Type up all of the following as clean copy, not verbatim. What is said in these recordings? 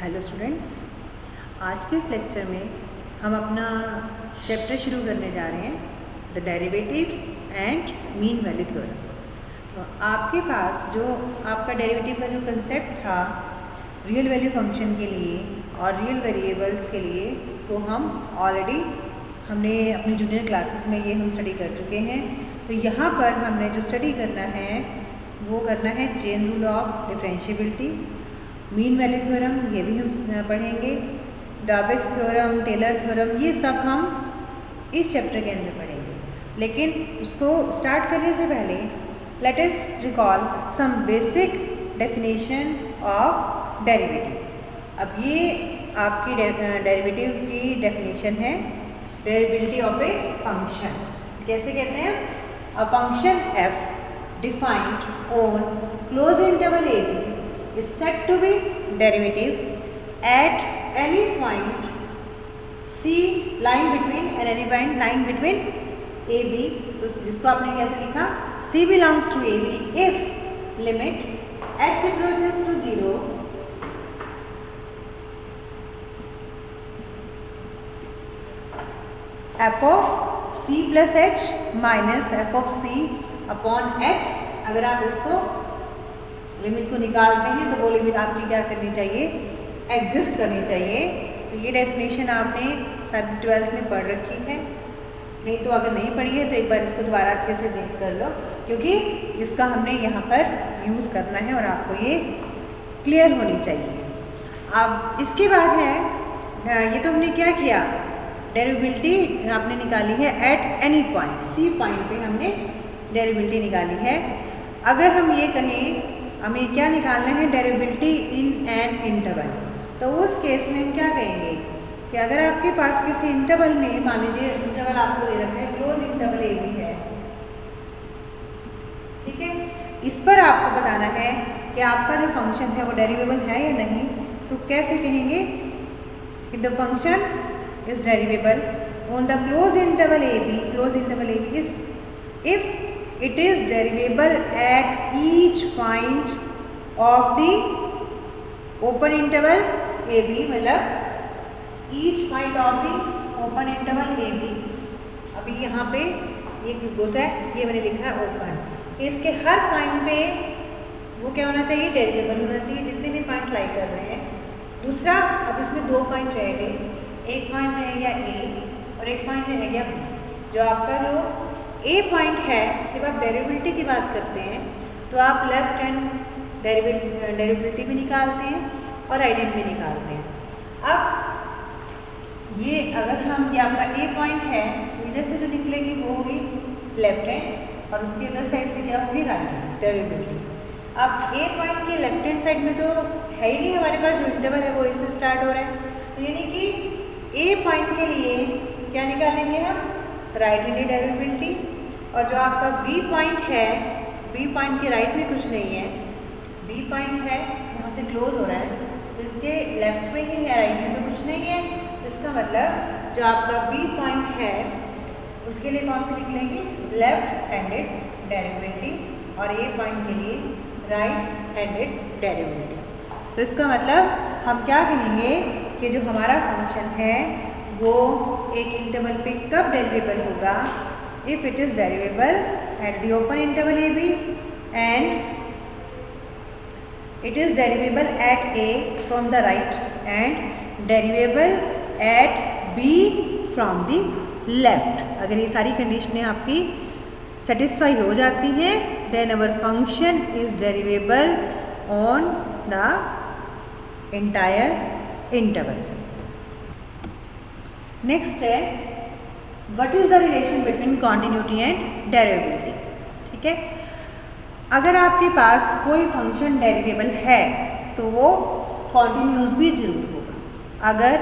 Hello students, आज के इस लेक्चर में हम अपना चैप्टर शुरू करने जा रहे हैं the derivatives and mean value theorems. तो आपके पास जो आपका डेरिवेटिव का जो कंसेप्ट था रियल वैल्यू फंक्शन के लिए और रियल वेरिएबल्स के लिए, वो हम ऑलरेडी हमने अपनी जूनियर क्लासेस में ये हम स्टडी कर चुके हैं। तो यहाँ पर हमने जो स्टडी करना है वो करना है chain rule of differentiability, mean value theorem, ये भी हम पढ़ेंगे, डॉबेक्स थ्योरम, टेलर थ्योरम, ये सब हम इस चैप्टर के अंदर पढ़ेंगे। लेकिन उसको स्टार्ट करने से पहले let us recall some basic definition of derivative. अब ये आपकी डेरिवेटिव की डेफिनेशन है, डेरिवेटिव ऑफ ए फंक्शन। कैसे कहते हैं? A function f defined on closed interval a b is said to be derivative at any point c line between and any point line between a b, तो जिसको आपने कैसे लिखा, c belongs to a b if limit h approaches to 0 f of c plus h minus f of c upon h। अगर आप इसको limit को निकालते हैं तो वो लिमिट आपकी क्या करनी चाहिए, एग्जिस्ट करनी चाहिए। तो ये डेफिनेशन आपने शायद 12th में पढ़ रखी है, नहीं तो अगर नहीं पढ़ी है तो एक बार इसको दोबारा अच्छे से देख कर लो, क्योंकि इसका हमने यहाँ पर यूज़ करना है और आपको ये क्लियर होनी चाहिए। अब इसके बाद है, ये तो हमने क्या किया, डेरिवेबिलिटी आपने निकाली है at any point, C point पे हमने डेरिवेबिलिटी निकाली है। अगर हम ये कहें हमें क्या निकालना है, डेरिवेबिलिटी इन एन इंटरवल, तो उस केस में हम क्या कहेंगे कि अगर आपके पास किसी इंटरवल में, मान लीजिए इंटरवल आपको दे रखा है, क्लोज इंटरवल ए बी है, ठीक है, इस पर आपको बताना है कि आपका जो फंक्शन है वो डेरिवेबल है या नहीं। तो कैसे कहेंगे कि the function is derivable on the close interval A B, close interval A B is if it is derivable at each point of the open interval a b, मतलब each point of the open interval a b। अभी यहाँ पे ये glucose है, ये मैंने लिखा है ओपन, इसके हर पॉइंट पे वो क्या होना चाहिए, डेरिवेबल होना चाहिए, जितने भी पॉइंट लाई कर रहे हैं। दूसरा, अब इसमें दो पॉइंट रह गए, एक पॉइंट रह गया ए और एक पॉइंट रह गया बी। जो आपका जो ए पॉइंट है, जब आप डेरिवेबिलिटी की बात करते हैं तो आप लेफ्ट हैंड डेरिवेबिलिटी भी निकालते हैं और राइट हैंड भी निकालते हैं। अब ये अगर हम, ये आपका ए पॉइंट है, तो इधर से जो निकलेगी वो होगी लेफ्ट हैंड और उसके उधर साइड से क्या होगी, राइट हैंड डेरिवेबिलिटी। अब ए पॉइंट के लेफ्ट हैंड साइड में तो है ही नहीं हमारे पास, जो इंटरवल है वो इससे स्टार्ट हो रहा है, तो यानी कि ए पॉइंट के लिए क्या निकालेंगे हम, राइट हैंडेड डेरिवेबिलिटी। और जो आपका बी पॉइंट है, बी पॉइंट के राइट में कुछ नहीं है, बी पॉइंट है यहाँ से क्लोज हो रहा है, तो इसके लेफ्ट में ही है, राइट में तो कुछ नहीं है। इसका मतलब जो आपका बी पॉइंट है उसके लिए कौन सी निकलेंगी, लेफ्ट हैंडेड डेरिवेबिलिटी, और ए पॉइंट के लिए राइट हैंडेड डेरिवेबिलिटी। तो इसका मतलब हम क्या कहेंगे कि जो हमारा फंक्शन है वो एक इंटरवल पे कब डेरिवेबल होगा, if it is derivable at the open interval a b and it is derivable at a from the right and derivable at b from the left। अगर ये सारी कंडीशनें आपकी सेटिस्फाई हो जाती हैं, then our function is derivable on the entire interval। Next है, What is the relation between continuity and derivability? ठीक है, अगर आपके पास कोई फंक्शन डेरिवेबल है तो वो कॉन्टिन्यूस भी जरूर होगा। अगर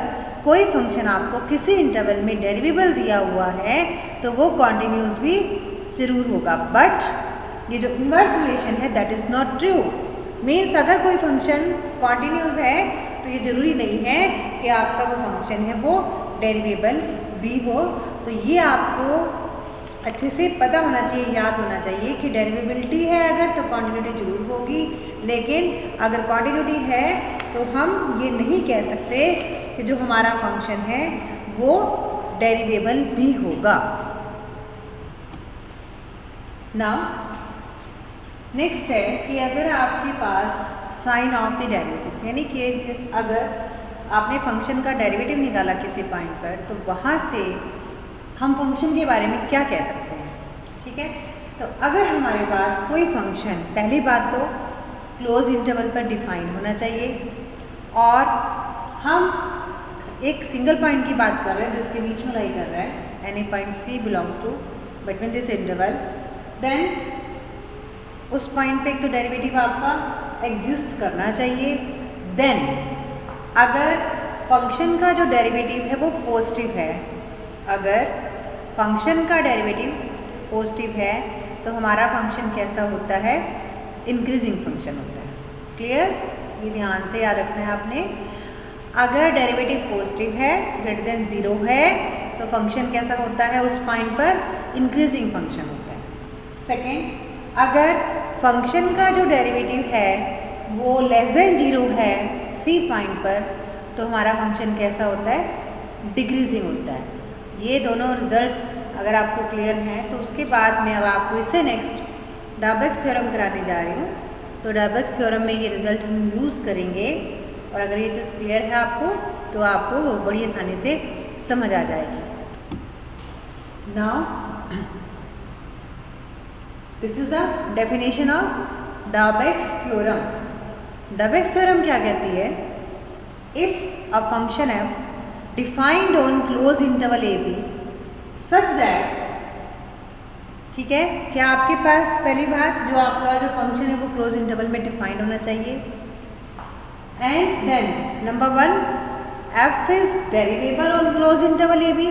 कोई फंक्शन आपको किसी इंटरवल में डेरिवेबल दिया हुआ है तो वो कॉन्टिन्यूस भी जरूर होगा। बट ये जो इन्वर्स रिलेशन है that is not true. Means अगर कोई फंक्शन कॉन्टिन्यूस है तो ये जरूरी नहीं है कि आपका वो फंक्शन है वो डेरिवेबल भी हो। तो ये आपको अच्छे से पता होना चाहिए, याद होना चाहिए कि डेरिवेबिलिटी है अगर तो कॉन्टिन्यूटी जरूर होगी, लेकिन अगर कॉन्टिन्यूटी है तो हम ये नहीं कह सकते कि जो हमारा फंक्शन है वो डेरिवेबल भी होगा। नाउ नेक्स्ट है कि अगर आपके पास साइन ऑफ द डेरिवेटिव्स, यानी कि अगर आपने फंक्शन का डेरिवेटिव निकाला किसी पॉइंट पर, तो वहाँ से हम फंक्शन के बारे में क्या कह सकते हैं। ठीक है, तो अगर हमारे पास कोई फंक्शन, पहली बात तो क्लोज इंटरवल पर डिफाइन होना चाहिए, और हम एक सिंगल पॉइंट की बात कर रहे हैं जो इसके बीच में लाई कर रहा है, any point C belongs to between this interval, then उस पॉइंट पे एक तो डेरिवेटिव आपका एग्जिस्ट करना चाहिए। देन अगर फंक्शन का जो डेरिवेटिव है वो पॉजिटिव है, अगर फंक्शन का डेरिवेटिव पॉजिटिव है तो हमारा फंक्शन कैसा होता है, इंक्रीजिंग फंक्शन होता है। क्लियर, ये ध्यान से याद रखना है आपने। अगर डेरिवेटिव पॉजिटिव है, ग्रेटर देन 0 है, तो फंक्शन कैसा होता है, उस पॉइंट पर इंक्रीजिंग फंक्शन होता है। सेकेंड, अगर फंक्शन का जो डेरिवेटिव है वो लेस देन 0 है सी पॉइंट पर, तो हमारा फंक्शन कैसा होता है, डिक्रीजिंग होता है। ये दोनों रिजल्ट्स अगर आपको क्लियर हैं तो उसके बाद मैं अब आपको इससे नेक्स्ट डाबेक्स थ्योरम कराने जा रही हूँ। तो डाबेक्स थ्योरम में ये रिजल्ट हम यूज़ करेंगे, और अगर ये चीज़ क्लियर है आपको तो आपको बड़ी आसानी से समझ आ जाएगी। Now this is the definition of Darboux theorem. Darboux theorem क्या कहती है, if a function F defined on close interval A B such that, ठीक है, क्या आपके पास पहली बात जो आपका जो फंक्शन है वो क्लोज इंटरवल में डिफाइंड होना चाहिए, and then number 1 F is derivable on close interval A B,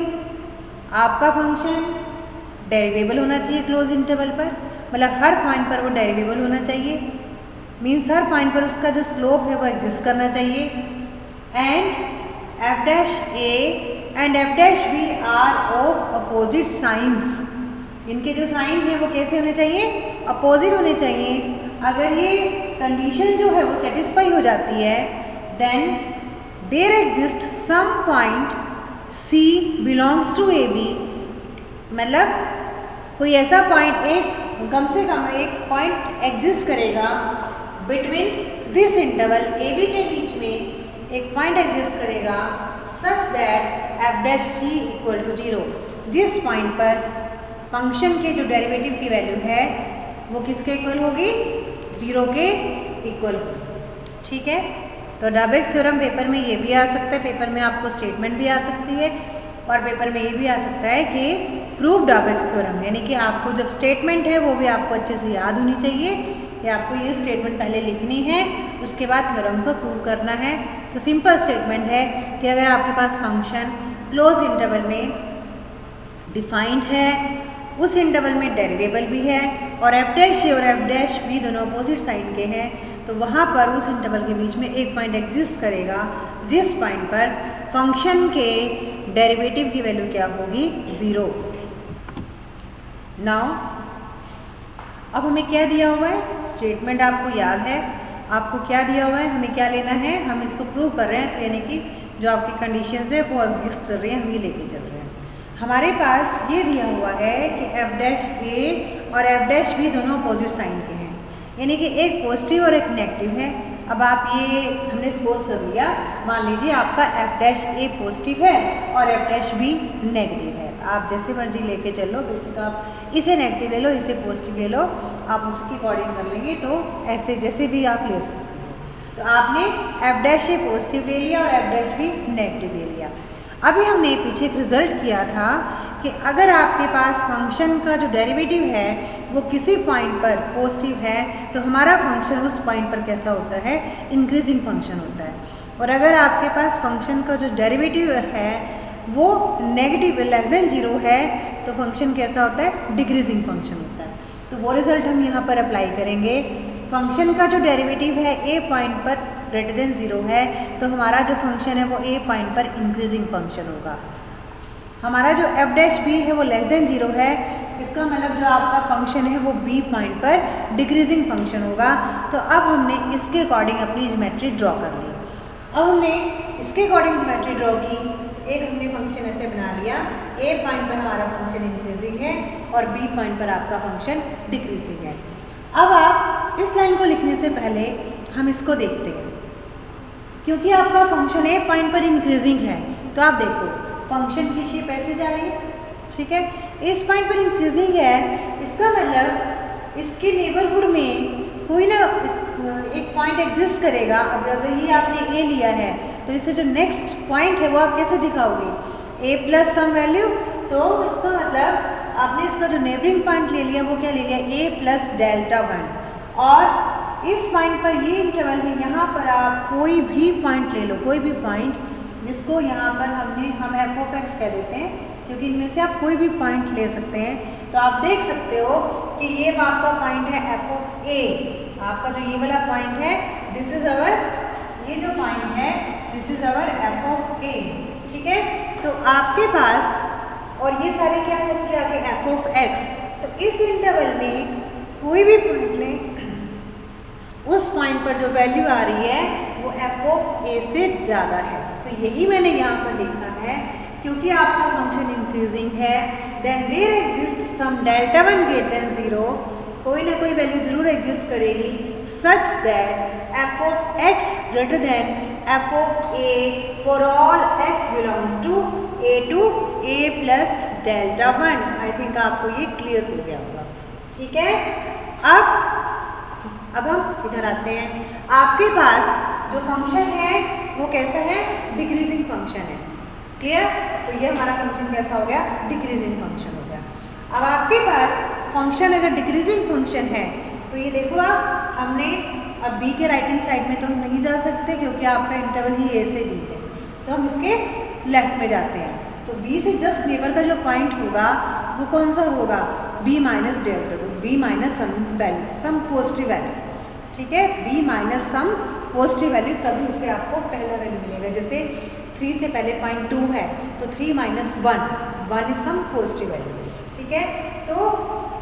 आपका फंक्शन डेरिवेबल होना चाहिए क्लोज इंटरवल पर, मतलब हर पॉइंट पर वो डेरिवेबल होना चाहिए, मीन्स हर पॉइंट पर उसका जो स्लोप है वो एग्जिस्ट करना चाहिए, and F dash A and F dash B are of opposite signs, इनके जो साइन है वो कैसे होने चाहिए, अपोजिट होने चाहिए। अगर ये कंडीशन जो है वो सेटिस्फाई हो जाती है, then there exist some point C belongs to A B, मतलब कोई ऐसा पॉइंट, एक कम से कम एक पॉइंट एग्जिस्ट करेगा between this interval A B के बीच में एक पॉइंट एग्जिस्ट करेगा such that F dash C equal to 0, जिस पॉइंट पर फंक्शन के जो डेरिवेटिव की वैल्यू है वो किसके इक्वल होगी, 0 के इक्वल होगी। ठीक है, तो डाबेक्स थ्योरम पेपर में ये भी आ सकता है, पेपर में आपको स्टेटमेंट भी आ सकती है, और पेपर में ये भी आ सकता है कि प्रूव डाबेक्स थ्योरम, यानी कि आपको जब स्टेटमेंट है वो भी आपको अच्छे से याद होनी चाहिए कि आपको ये स्टेटमेंट पहले लिखनी है, उसके बाद थ्योरम को प्रूव करना है। तो सिंपल स्टेटमेंट है कि अगर आपके पास फंक्शन क्लोज इंटरवल में डिफाइंड है, उस इंटरवल में डेरिवेबल भी है, और एफ डैश ए और एफ डैश बी दोनों अपोजिट साइन के हैं, तो वहाँ पर उस इंटरवल के बीच में एक पॉइंट एग्जिस्ट करेगा जिस पॉइंट पर फंक्शन के डेरिवेटिव की वैल्यू क्या होगी, 0। नाउ अब हमें क्या दिया हुआ है, स्टेटमेंट आपको याद है, आपको क्या दिया हुआ है, हमें क्या लेना है, हम इसको प्रूव कर रहे हैं, तो यानी कि जो आपकी कंडीशंस है वो एग्जिस्ट कर रही हैं, हम ये लेके चल रहे हैं। हमारे पास ये दिया हुआ है कि एफ डैश ए और एफ डैश बी दोनों अपोजिट साइन के हैं, यानी कि एक पॉजिटिव और एक नेगेटिव है। अब आप ये हमने सपोज कर लिया, मान लीजिए आपका एफ डैश ए पॉजिटिव है और एफ डैश बी नेगेटिव है, आप जैसे मर्जी लेके चलो, बेशक आप इसे नेगेटिव ले लो, इसे पॉजिटिव ले लो, आप उसके अकॉर्डिंग कर लेंगे, तो ऐसे जैसे भी आप ले सकते हो। तो आपने एफ डैश ए पॉजिटिव ले लिया और एफ डैश बी नेगेटिव ले लिया। अभी हमने पीछे एक रिजल्ट किया था कि अगर आपके पास फंक्शन का जो डेरिवेटिव है वो किसी पॉइंट पर पॉजिटिव है, तो हमारा फंक्शन उस पॉइंट पर कैसा होता है, इंक्रीजिंग फंक्शन होता है, और अगर आपके पास फंक्शन का जो डेरिवेटिव है वो नेगेटिव लेस देन 0 है, तो फंक्शन कैसा होता है, डिक्रीजिंग फंक्शन होता है। तो वो रिजल्ट हम यहाँ पर अप्लाई करेंगे। फंक्शन का जो डेरिवेटिव है ए पॉइंट पर ग्रेटर देन 0 है, तो हमारा जो फंक्शन है वो ए पॉइंट पर इंक्रीजिंग फंक्शन होगा। हमारा जो एफ डैश बी है वो लेस देन 0 है, इसका मतलब जो आपका फंक्शन है वो बी पॉइंट पर डिक्रीजिंग फंक्शन होगा। तो अब हमने इसके अकॉर्डिंग अपनी ज्योमेट्री ड्रॉ कर ली। अब हमने इसके अकॉर्डिंग ज्योमेट्री ड्रॉ की। एक हमने फंक्शन ऐसे बना लिया, ए पॉइंट पर हमारा फंक्शन इंक्रीजिंग है और बी पॉइंट पर आपका फंक्शन डिक्रीजिंग है। अब आप इस लाइन को लिखने से पहले हम इसको देखते हैं, क्योंकि आपका फंक्शन ए पॉइंट पर इंक्रीजिंग है तो आप देखो फंक्शन की शेप ऐसे जा रही है, ठीक है। इस पॉइंट पर इंक्रीजिंग है, इसका मतलब इसके नेबरहुड में कोई ना एक पॉइंट एग्जिस्ट करेगा। अब अगर ये आपने ए लिया है तो इसे जो नेक्स्ट पॉइंट है वो आप कैसे दिखाओगे, ए प्लस सम वैल्यू। तो इसका मतलब आपने इसका जो नेबरिंग पॉइंट ले लिया वो क्या ले लिया, ए प्लस डेल्टा 1। और इस पॉइंट पर ये इंटरवल है, यहाँ पर आप कोई भी पॉइंट ले लो, कोई भी पॉइंट जिसको यहाँ पर हम एफ ऑफ एक्स कह देते हैं, क्योंकि इनमें से आप कोई भी पॉइंट ले सकते हैं। तो आप देख सकते हो कि ये आपका पॉइंट है एफ ऑफ ए, आपका जो ये वाला पॉइंट है दिस इज अवर, ये जो पॉइंट है this is our F of A, ठीक है। तो आपके पास और ये सारे क्या है इसके आगे एफ ऑफ एक्स। तो इस इंटरवल में कोई भी पॉइंट लें, उस पॉइंट पर जो वैल्यू आ रही है वो एफ ऑफ ए से ज़्यादा है। तो यही मैंने यहाँ पर लिखा है, क्योंकि आपका फंक्शन इंक्रीजिंग है then there exist some delta 1 greater than 0, कोई ना कोई वैल्यू जरूर एग्जिस्ट करेगी such that F of X greater than F of A for all X belongs to A plus delta 1। I think आपको ये clear हो गया होगा, ठीक है। अब हम इधर आते हैं। आपके पास जो फंक्शन है वो कैसा है, डिक्रीजिंग फंक्शन है, क्लियर। तो ये हमारा फंक्शन कैसा हो गया, डिक्रीजिंग फंक्शन हो गया। अब आपके पास फंक्शन अगर डिक्रीजिंग फंक्शन है तो ये देखो आप, हमने अब बी के राइट हैंड साइड में तो हम नहीं जा सकते क्योंकि आपका इंटरवल ही ए से बी है, तो हम इसके लेफ्ट में जाते हैं। तो बी से जस्ट नेबर का जो पॉइंट होगा वो कौन सा होगा, B minus delta, B minus some value, some positive value, ठीक है। B minus some positive value, तभी उससे आपको पहला वैल्यू मिलेगा। जैसे 3 से पहले पॉइंट 2 है तो 3 minus 1 is some positive value, ठीक है। तो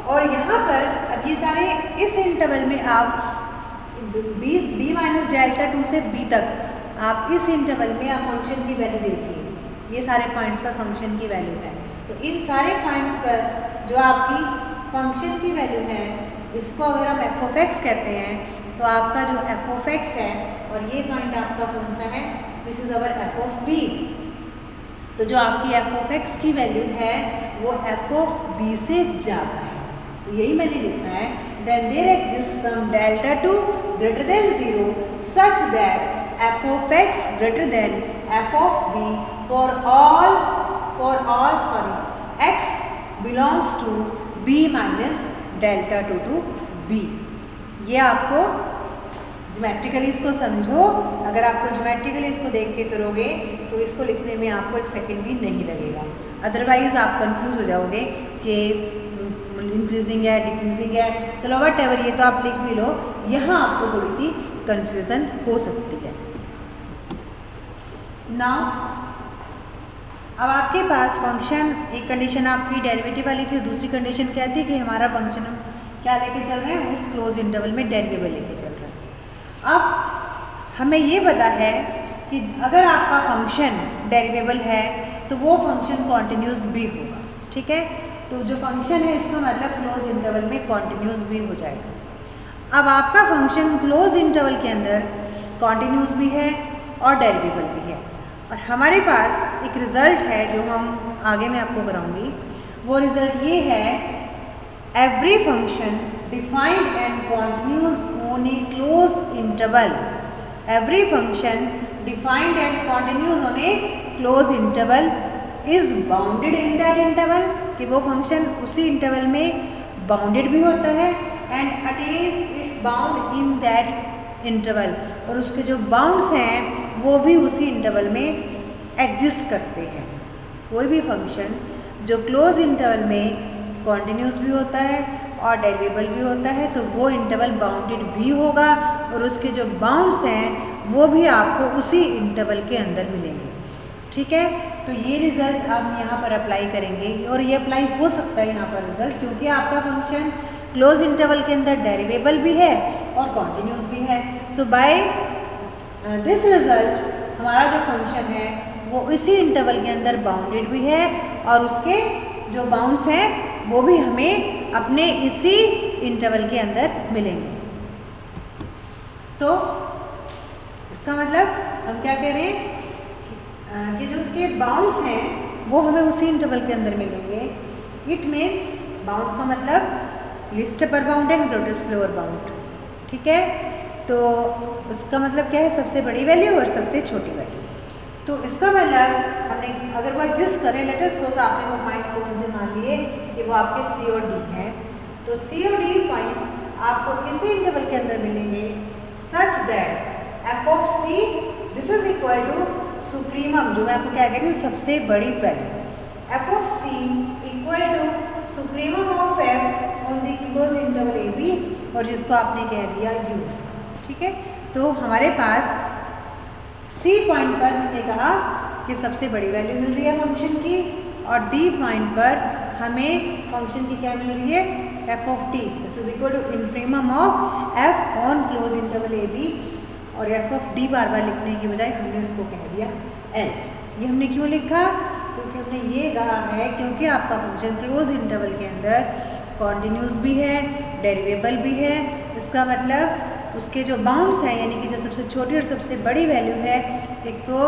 और यहाँ पर अब ये सारे इस इंटरवल में आप बी माइनस डेल्टा 2 से बी तक आप इस इंटरवल में आप फंक्शन की वैल्यू देखिए, ये सारे पॉइंट्स पर फंक्शन की वैल्यू है। तो इन सारे पॉइंट्स पर जो आपकी फंक्शन की वैल्यू है इसको अगर हम एफ ऑफ एक्स कहते हैं, तो आपका जो एफ ऑफ एक्स है और ये पॉइंट आपका कौन सा है, this is our F of B. तो जो आपकी एफ ऑफ एक्स की वैल्यू है वो एफ ऑफ बी से ज़्यादा है। तो यही मैंने लिखा है, then there exist some delta 2 greater than 0 such that F of X greater than F of B for all X belongs to B minus delta 2 to B. ये आपको ज्योमेट्रिकली इसको समझो, अगर आपको ज्योमेट्रिकली इसको देख के करोगे तो इसको लिखने में आपको एक सेकंड भी नहीं लगेगा, अदरवाइज आप कंफ्यूज हो जाओगे कि इंक्रीजिंग है डिक्रीजिंग है। चलो वट एवर, ये तो आप लिख भी लो, यहाँ आपको थोड़ी सी कंफ्यूजन हो सकती है। नाउ अब आपके पास फंक्शन, एक कंडीशन आपकी डेरिवेटिव वाली थी, दूसरी कंडीशन क्या थी कि हमारा फंक्शन हम क्या लेके चल रहे हैं, उस क्लोज इंटरवल में डेरिवेबल लेके चल रहे हैं। अब हमें ये पता है कि अगर आपका फंक्शन डेरिवेबल है तो वो फंक्शन कॉन्टिन्यूस भी होगा, ठीक है। तो जो फंक्शन है इसका मतलब क्लोज इंटरवल में कॉन्टिन्यूस भी हो जाएगा। अब आपका फंक्शन क्लोज इंटरवल के अंदर कॉन्टिन्यूस भी है और डेरिवेबल भी है, और हमारे पास एक रिज़ल्ट है जो हम आगे मैं आपको कराऊंगी। वो रिज़ल्ट ये है, every function defined and continuous on A close interval, every function defined and continuous on A close interval is bounded in that interval, कि वो फंक्शन उसी इंटरवल में बाउंडेड भी होता है and attains it's bound in that interval, और उसके जो बाउंड्स हैं वो भी उसी इंटरवल में एग्जिस्ट करते हैं। कोई भी फंक्शन जो क्लोज इंटरवल में कॉन्टिन्यूस भी होता है और डेरिवेबल भी होता है तो वो इंटरवल बाउंडेड भी होगा, और उसके जो बाउंड्स हैं वो भी आपको उसी इंटरवल के अंदर मिलेंगे, ठीक है। तो ये रिज़ल्ट हम यहाँ पर अप्लाई करेंगे, और ये अप्लाई हो सकता है यहाँ पर रिज़ल्ट, क्योंकि आपका फंक्शन क्लोज इंटरवल के अंदर डेरिवेबल भी है और कॉन्टिन्यूस भी है। सो बाय दिस रिज़ल्ट हमारा जो फंक्शन है वो इसी इंटरवल के अंदर बाउंडेड भी है और उसके जो बाउंड्स हैं वो भी हमें अपने इसी इंटरवल के अंदर मिलेंगे। तो इसका मतलब हम क्या कह रहे हैं कि जो उसके बाउंड्स हैं वो हमें उसी इंटरवल के अंदर मिलेंगे। इट मीन्स बाउंड्स का मतलब list upper bound and greatest lower bound, ठीक है। तो उसका मतलब क्या है, सबसे बड़ी वैल्यू और सबसे छोटी वैल्यू। तो इसका मतलब हमने अगर वो एडजस्ट करें, लेट अस सपोज आपने वो पॉइंट को मुझे मान लिए कि वो आपके सी और डी हैं, तो सी और डी पॉइंट आपको इसी इंटरवल के अंदर मिलेंगे such that F of C this is equal to supremum, जो मैं आपको क्या कह रही हूँ, सबसे बड़ी value F of C equal to supremum of F on the close interval A B, और जिसको आपने कह दिया यू, ठीक है। तो हमारे पास सी पॉइंट पर हमने कहा कि सबसे बड़ी वैल्यू मिल रही है फंक्शन की, और डी पॉइंट पर हमें फंक्शन की क्या मिल रही है, F of T this is equal to infimum of F on close interval A B, और एफ ऑफ डी बार बार लिखने की बजाय हमने उसको कह दिया एल। ये हमने क्यों लिखा, क्योंकि हमने ये कहा है क्योंकि आपका फंक्शन क्लोज इंटरवल के अंदर कॉन्टिन्यूस भी है, डेरिवेबल भी है, इसका मतलब उसके जो बाउंड्स हैं यानी कि जो सबसे छोटी और सबसे बड़ी वैल्यू है, एक तो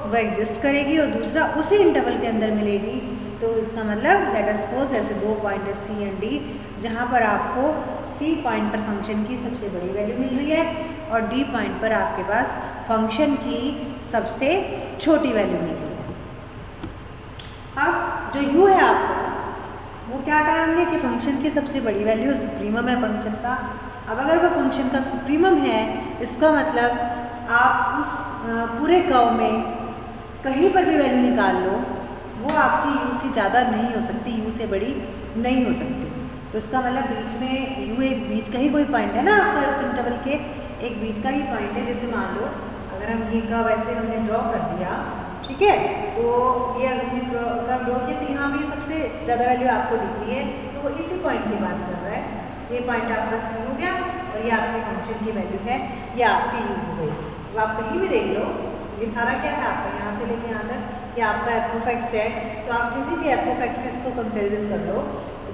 वो एग्जिस्ट करेगी और दूसरा उसी इंटरवल के अंदर मिलेगी। तो इसका मतलब लेट अस सपोज ऐसे दो पॉइंट है सी एंड डी, जहाँ पर आपको सी पॉइंट पर फंक्शन की सबसे बड़ी वैल्यू मिल रही है और डी पॉइंट पर आपके पास फंक्शन की सबसे छोटी वैल्यू मिल रही है। अब जो यू है आपका, वो क्या कहा हमने कि फंक्शन की सबसे बड़ी वैल्यू सुप्रीमम है फंक्शन का। अब अगर वो फंक्शन का सुप्रीमम है, इसका मतलब आप उस पूरे कर्व में कहीं पर भी वैल्यू निकाल लो, वो आपकी यू से ज़्यादा नहीं हो सकती, यू से बड़ी नहीं हो सकती। तो इसका मतलब बीच में यू एक बीच का ही कोई पॉइंट है ना आपका, इस इंटरवल के एक बीच का ही पॉइंट है। जैसे मान लो अगर हम ये कर्व ऐसे हमने ड्रॉ कर दिया, ठीक है, तो ये अगर हमने कर्व ड्रॉ किया तो यहाँ भी सबसे ज़्यादा वैल्यू आपको दिख रही है, तो वो इसी पॉइंट की बात कर रहा है। ये पॉइंट आपका सी हो गया और ये आपके फंक्शन की वैल्यू है, ये आपकी यू हो गई। तो आप कहीं भी देख लो, ये सारा क्या है आपका, यहाँ से लेके यहाँ तक ये आपका एफ ऑफ एक्स है। तो आप किसी भी एफ ऑफ एक्सिस को कंपेरिजन कर लो,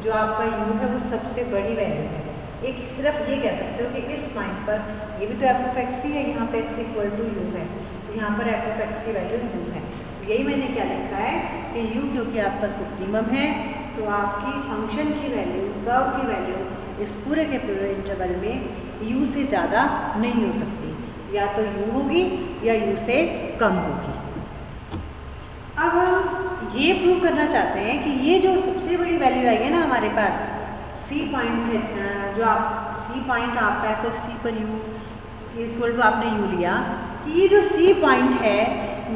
जो आपका यू है वो सबसे बड़ी वैल्यू है। एक सिर्फ ये कह सकते हो कि इस पॉइंट पर ये भी तो एफ ऑफ एक्स ही है, यहाँ पे एक्स इक्वल टू यू है, तो यहाँ पर एफ ऑफ एक्स की वैल्यू यू है। तो यही मैंने क्या लिखा है कि यू क्योंकि आपका सुप्रीमम है, तो आपकी फंक्शन की वैल्यू, कर्व की वैल्यू इस पूरे के पूरे इंटरवल में यू से ज़्यादा नहीं हो सकती, या तो यू होगी या यू से कम होगी। अब हम ये प्रूव करना चाहते हैं कि ये जो सबसे बड़ी वैल्यू आई है ना हमारे पास सी पॉइंट, जो आप सी पॉइंट आपका एफ ऑफ सी पर यू इक्वल टू आपने यू लिया, कि ये जो सी पॉइंट है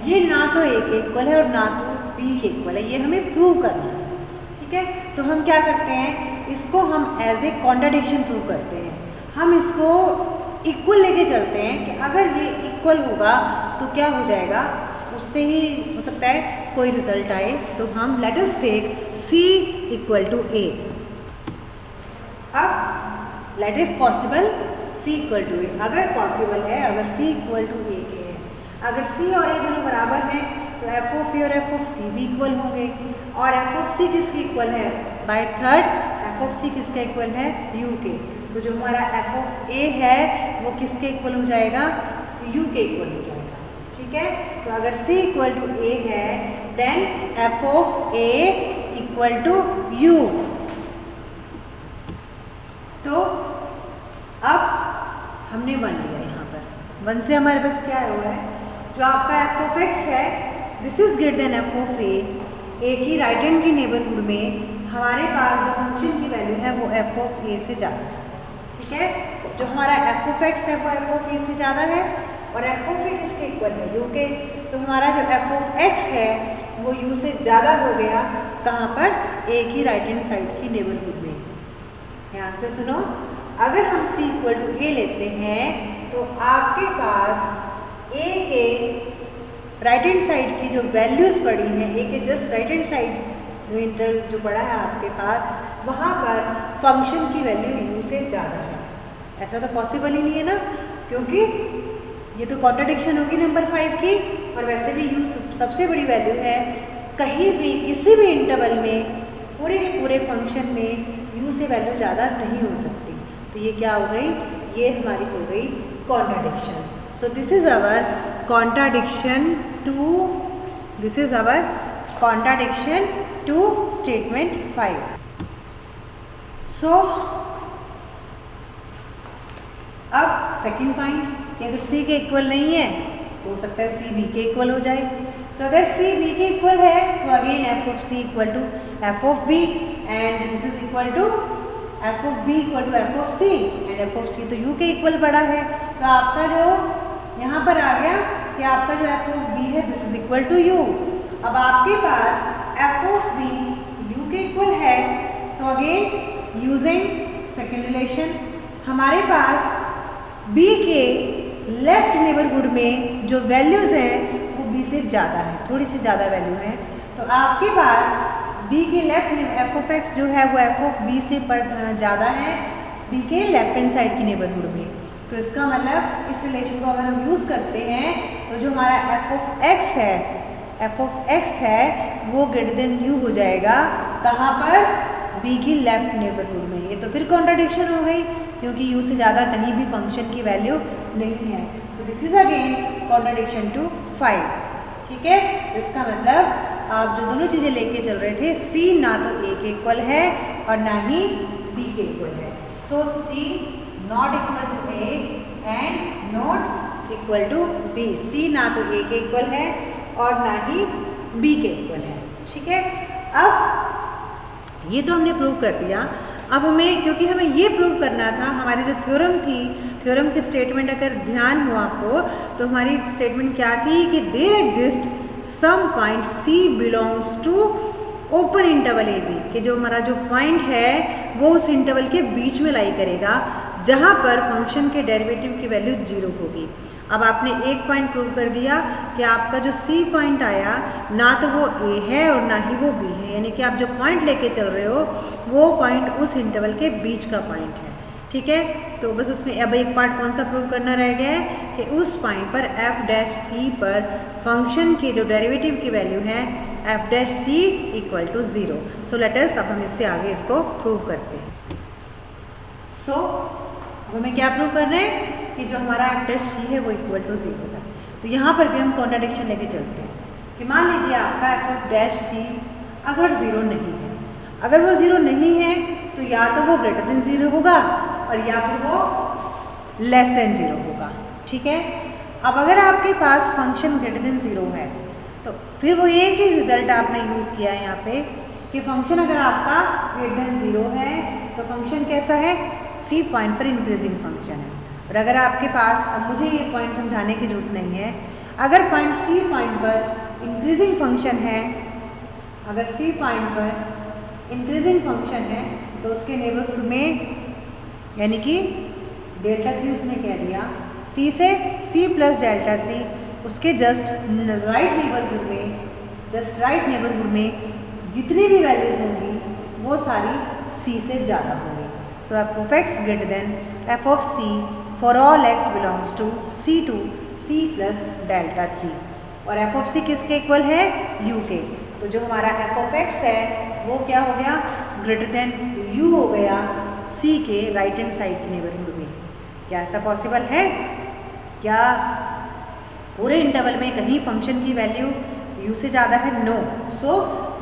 ये ना तो ए के इक्वल है और ना तो बी के इक्वल है, ये हमें प्रूव करना है, ठीक है। तो हम क्या करते हैं, इसको हम एज ए कॉन्ट्राडिक्शन प्रूव करते हैं। हम इसको इक्वल लेके चलते हैं कि अगर ये इक्वल होगा तो क्या हो जाएगा, उससे ही हो सकता है कोई रिजल्ट आए। तो हम let us take C equal to A। अब let if possible C equal to A, अगर पॉसिबल है, अगर C इक्वल टू A के है, अगर C और A दोनों बराबर हैं तो एफ ऑफ ए और एफ ऑफ सी भी इक्वल होंगे। और एफ ऑफ सी किसके इक्वल है, बाय थर्ड एफ ऑफ सी किसके इक्वल है, यू के। तो जो हमारा एफ ऑफ ए है वो किसके इक्वल हो जाएगा, यू के इक्वल हो जाएगा, ठीक है। तो अगर सी इक्वल टू ए है then F of a equal to u. तो अब हमने वन लिया, यहाँ पर वन से हमारे पास क्या हो रहा है, जो आपका एफ ऑफ एक्स है this is greater than F of A की राइट हैंड की नेबरहुड में हमारे पास जो फंक्शन की वैल्यू है वो एफ ऑफ ए से ज़्यादा है, ठीक है। जो हमारा एफ ऑफ एक्स है वो एफ ऑफ ए से ज़्यादा है और एफ ऑफ ए किसके इक्वल है, यू के। तो हमारा जो एफ ऑफ एक्स है वो यू से ज़्यादा हो गया, कहाँ पर, ए की राइट हैंड साइड की नेबरहुड में। ध्यान से सुनो, अगर हम सी इक्वल टू ए लेते हैं तो आपके पास ए के राइट हैंड साइड की जो वैल्यूज़ पड़ी हैं, ए के जस्ट राइट हैंड साइड जो पड़ा है आपके पास, वहाँ पर फंक्शन की वैल्यू यू से ज़्यादा है। ऐसा तो पॉसिबल ही नहीं है ना, क्योंकि ये तो कॉन्ट्राडिक्शन होगी नंबर 5 की। और वैसे भी यू सबसे बड़ी वैल्यू है, कहीं भी किसी भी इंटरवल में पूरे के पूरे फंक्शन में यू से वैल्यू ज़्यादा नहीं हो सकती। तो ये क्या हो गई, ये हमारी हो गई contradiction. So this is our contradiction to statement 5। सो अब सेकेंड पॉइंट कि अगर सी के इक्वल नहीं है तो हो सकता है सी बी के इक्वल हो जाए। तो अगर सी बी के इक्वल है तो again F of C equal to F of B and this is equal to F of B equal to F of C and F of C तो यू के इक्वल पड़ा है। तो आपका जो यहाँ पर आ गया कि आपका जो एफ ऑफ बी है this is equal to u. अब आपके पास एफ ऑफ बी यू के इक्वल है तो अगेन यूजिंग सेकेंड रिलेशन हमारे पास बी के लेफ्ट नेबरहुड में जो वैल्यूज़ हैं वो बी से ज़्यादा है, थोड़ी सी ज़्यादा वैल्यू है। तो आपके पास बी के लेफ्ट एफ ऑफ एक्स जो है वो एफ ऑफ बी से ज़्यादा है बी के लेफ्ट हैंड साइड की नेबरहुड में। तो इसका मतलब इस रिलेशन को अगर हम यूज़ करते हैं तो जो हमारा एफ ऑफ एक्स है वो ग्रेटर देन यू हो जाएगा। कहाँ पर, बी की लेफ्ट नेबरहुड में। ये तो फिर कॉन्ट्राडिक्शन हो गई क्योंकि यू से ज़्यादा कहीं भी फंक्शन की वैल्यू नहीं है। तो this is again contradiction to 5। ठीक है, तो इसका मतलब आप जो दोनों चीज़ें लेके चल रहे थे, सी ना तो ए के इक्वल है और ना ही बी के इक्वल है। So C not equal to A and not equal to B. C ना तो ए के इक्वल है और ना ही बी के इक्वल है। ठीक है, अब ये तो हमने प्रूव कर दिया। अब हमें, क्योंकि हमें ये प्रूव करना था, हमारी जो थ्योरम थी, थ्योरम की स्टेटमेंट अगर ध्यान हो आपको तो हमारी स्टेटमेंट क्या थी कि there exist some point C belongs to open interval A b, कि जो हमारा जो पॉइंट है वो उस इंटरवल के बीच में लाई करेगा जहाँ पर फंक्शन के डेरिवेटिव की वैल्यू 0 होगी। अब आपने एक पॉइंट प्रूव कर दिया कि आपका जो सी पॉइंट आया ना तो वो ए है और ना ही वो बी है, यानी कि आप जो पॉइंट लेके चल रहे हो वो पॉइंट उस इंटरवल के बीच का पॉइंट है। ठीक है, तो बस उसमें अब एक पार्ट कौन सा प्रूव करना रह गया है कि उस पॉइंट पर एफ डैश सी पर फंक्शन के जो डेरिवेटिव की वैल्यू है f dash C equal to 0। So let us, अब हम इससे आगे इसको प्रूव करते हैं। सो अब हमें क्या प्रूव कर रहे हैं कि जो हमारा एफ डैश सी है वो इक्वल टू 0 है। तो यहाँ पर भी हम कॉन्ट्राडिक्शन लेके चलते हैं कि मान लीजिए आपका एफ डैश सी अगर 0 नहीं है, अगर वो 0 नहीं है तो या तो वो ग्रेटर देन 0 होगा और या फिर वो लेस देन 0 होगा। ठीक है, अब अगर आपके पास फंक्शन ग्रेटर देन 0 है तो फिर वो एक ही रिजल्ट आपने यूज़ किया है यहाँ पे कि फंक्शन अगर आपका ग्रेटर देन 0 है तो फंक्शन कैसा है, सी पॉइंट पर इंक्रीजिंग फंक्शन है। और अगर आपके पास, अब मुझे ये पॉइंट समझाने की जरूरत नहीं है, अगर पॉइंट सी पॉइंट पर इंक्रीजिंग फंक्शन है, अगर सी पॉइंट पर इंक्रीजिंग फंक्शन है तो उसके नेबरहुड में, यानी कि डेल्टा 3 उसने कह दिया, सी से सी प्लस डेल्टा 3, उसके जस्ट राइट नेबरहुड में जितनी भी वैल्यूज होंगी वो सारी सी से ज़्यादा होंगी। So F of X greater than F of C for all X belongs to C to C plus delta 3। और एफ ऑफ सी किसके इक्वल है, यू के। तो जो हमारा एफ ऑफ एक्स है वो क्या हो गया, ग्रेटर देन यू हो गया सी के राइट हैंड साइड के नेबरहुड में। क्या ऐसा पॉसिबल है? क्या पूरे इंटरवल में कहीं फंक्शन की वैल्यू यू से ज़्यादा है? No. So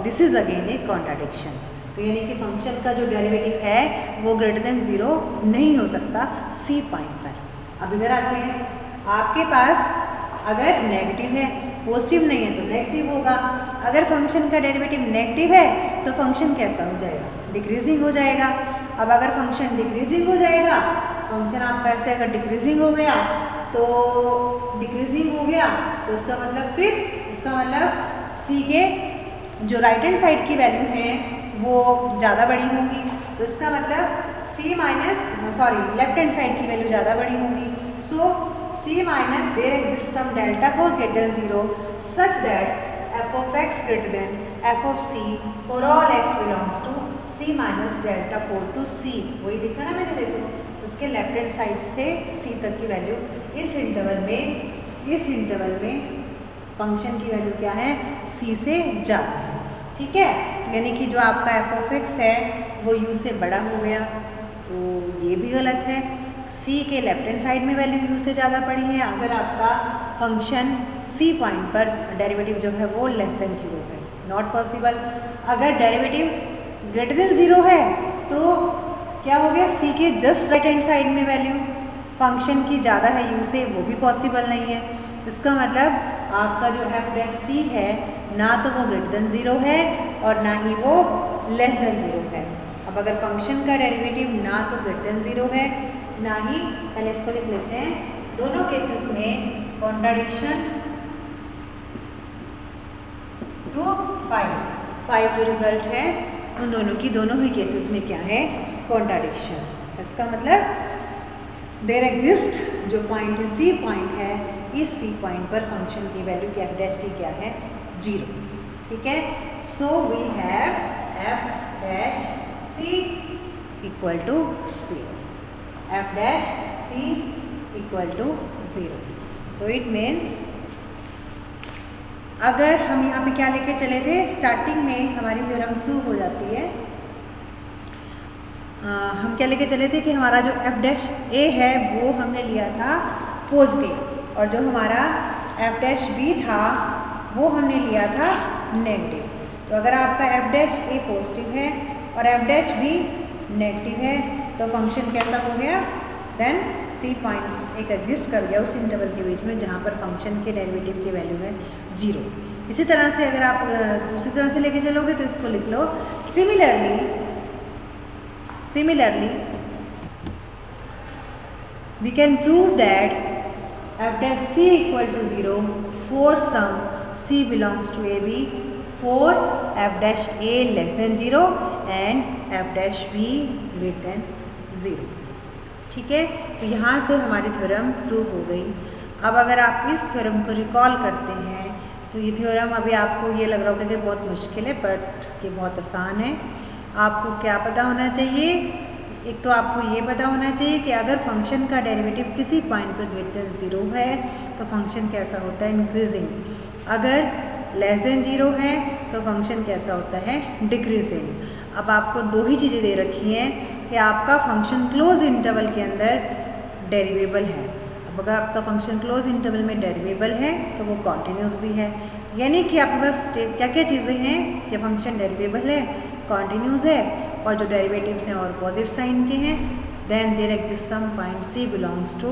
this is again a contradiction. तो यानी कि फंक्शन का जो डेरिवेटिव है वो ग्रेटर देन 0 नहीं हो सकता सी पॉइंट पर। अब इधर आते हैं, आपके पास अगर नेगेटिव है, पॉजिटिव नहीं है तो नेगेटिव होगा। अगर फंक्शन का डेरिवेटिव नेगेटिव है तो फंक्शन कैसा हो जाएगा, डिक्रीजिंग हो जाएगा। अब अगर फंक्शन डिक्रीजिंग हो जाएगा, फंक्शन आपका ऐसे अगर डिक्रीजिंग हो गया तो इसका मतलब सी के जो राइट हैंड साइड की वैल्यू है वो ज़्यादा बड़ी होंगी। तो इसका मतलब लेफ्ट हैंड साइड की वैल्यू ज़्यादा बड़ी होंगी। सो C minus there exists some delta for greater than 0 such that f of x greater than f of c for all x belongs to C minus delta 4 to C। वही देखा ना मैंने, देखो उसके लेफ्ट हैंड साइड से सी तक की value इस इंटरवल में फंक्शन की वैल्यू क्या है, सी से ज़्यादा है। ठीक है, यानी कि जो आपका एफ ऑफ एक्स है वो यू से बड़ा हो गया, तो ये भी गलत है। सी के लेफ्ट हैंड साइड में वैल्यू यू से ज़्यादा पड़ी है अगर आपका फंक्शन सी पॉइंट पर डेरिवेटिव जो है वो लेस देन 0 है, नॉट पॉसिबल। अगर डेरिवेटिव ग्रेटर देन 0 है तो क्या हो गया, सी के जस्ट राइट हैंड साइड में वैल्यू फंक्शन की ज़्यादा है यू से, वो भी पॉसिबल नहीं है। इसका मतलब आपका जो एफ डैश सी है ना तो वो ग्रेटर देन 0 है और ना ही वो लेस देन 0 है। अब अगर फंक्शन का डेरिवेटिव ना तो ग्रेटर देन 0 है ना ही, पहले इसको लिख लेते हैं, दोनों केसेस में कॉन्ट्राडिक्शन टू 5 जो रिजल्ट है उन दोनों की दोनों ही केसेस में क्या है, कॉन्ट्राडिक्शन। इसका मतलब देयर एग्जिस्ट जो पॉइंट है सी पॉइंट है, इस सी पॉइंट पर फंक्शन की वैल्यू की एफ डैश सी क्या है, 0। ठीक है, so we have f dash C equal to 0, f dash C equal to 0। So it means अगर हम यहाँ पे क्या लेके चले थे, स्टार्टिंग में हमारी थ्योरम प्रूव हो जाती है। हम क्या लेके चले थे कि हमारा जो एफ डैश ए है वो हमने लिया था पॉजिटिव और जो हमारा एफ डैश बी था वो हमने लिया था नेगेटिव। तो अगर आपका एफ डैश ए पॉजिटिव है और एफ डैश बी नेगेटिव है तो फंक्शन कैसा हो गया, देन सी पॉइंट एक एग्जिस्ट कर गया उस इंटरवल के बीच में जहाँ पर फंक्शन के डेरिवेटिव की वैल्यू है 0। इसी तरह से अगर आप दूसरी तरह से लेके चलोगे तो इसको लिख लो, similarly we can prove that f dash c equal to 0 for some c belongs to ab, for f dash a less than 0 and f dash b greater than 0। ठीक है, तो यहाँ से हमारी थ्योरम प्रूव हो गई। अब अगर आप इस थ्योरम को रिकॉल करते हैं तो ये थ्योरम अभी आपको ये लग रहा होगा कि बहुत मुश्किल है, बट ये बहुत आसान है। आपको क्या पता होना चाहिए, एक तो आपको ये पता होना चाहिए कि अगर फंक्शन का डेरिवेटिव किसी पॉइंट पर ग्रेटर देन 0 है तो फंक्शन कैसा होता है, इंक्रीजिंग। अगर लेस देन 0 है तो फंक्शन कैसा होता है, डिक्रीजिंग। अब आपको दो ही चीज़ें दे रखी हैं कि आपका फंक्शन क्लोज इंटरवल के अंदर डेरिवेबल है। अब अगर आपका फंक्शन क्लोज इंटरवल में डेरिवेबल है तो वो कॉन्टिन्यूस भी है, यानी कि आपके पास क्या क्या चीज़ें हैं कि फंक्शन डेरिवेबल है, कॉन्टिन्यूस है और जो डेरिवेटिव्स हैं और अपोजिट साइन के हैं। Then there exist some point C belongs to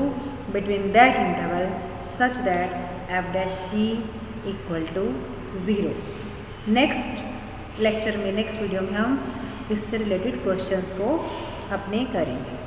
between that interval such that F dash C equal to 0। Next lecture में, नेक्स्ट वीडियो में हम इससे रिलेटेड क्वेश्चंस को अपने करेंगे।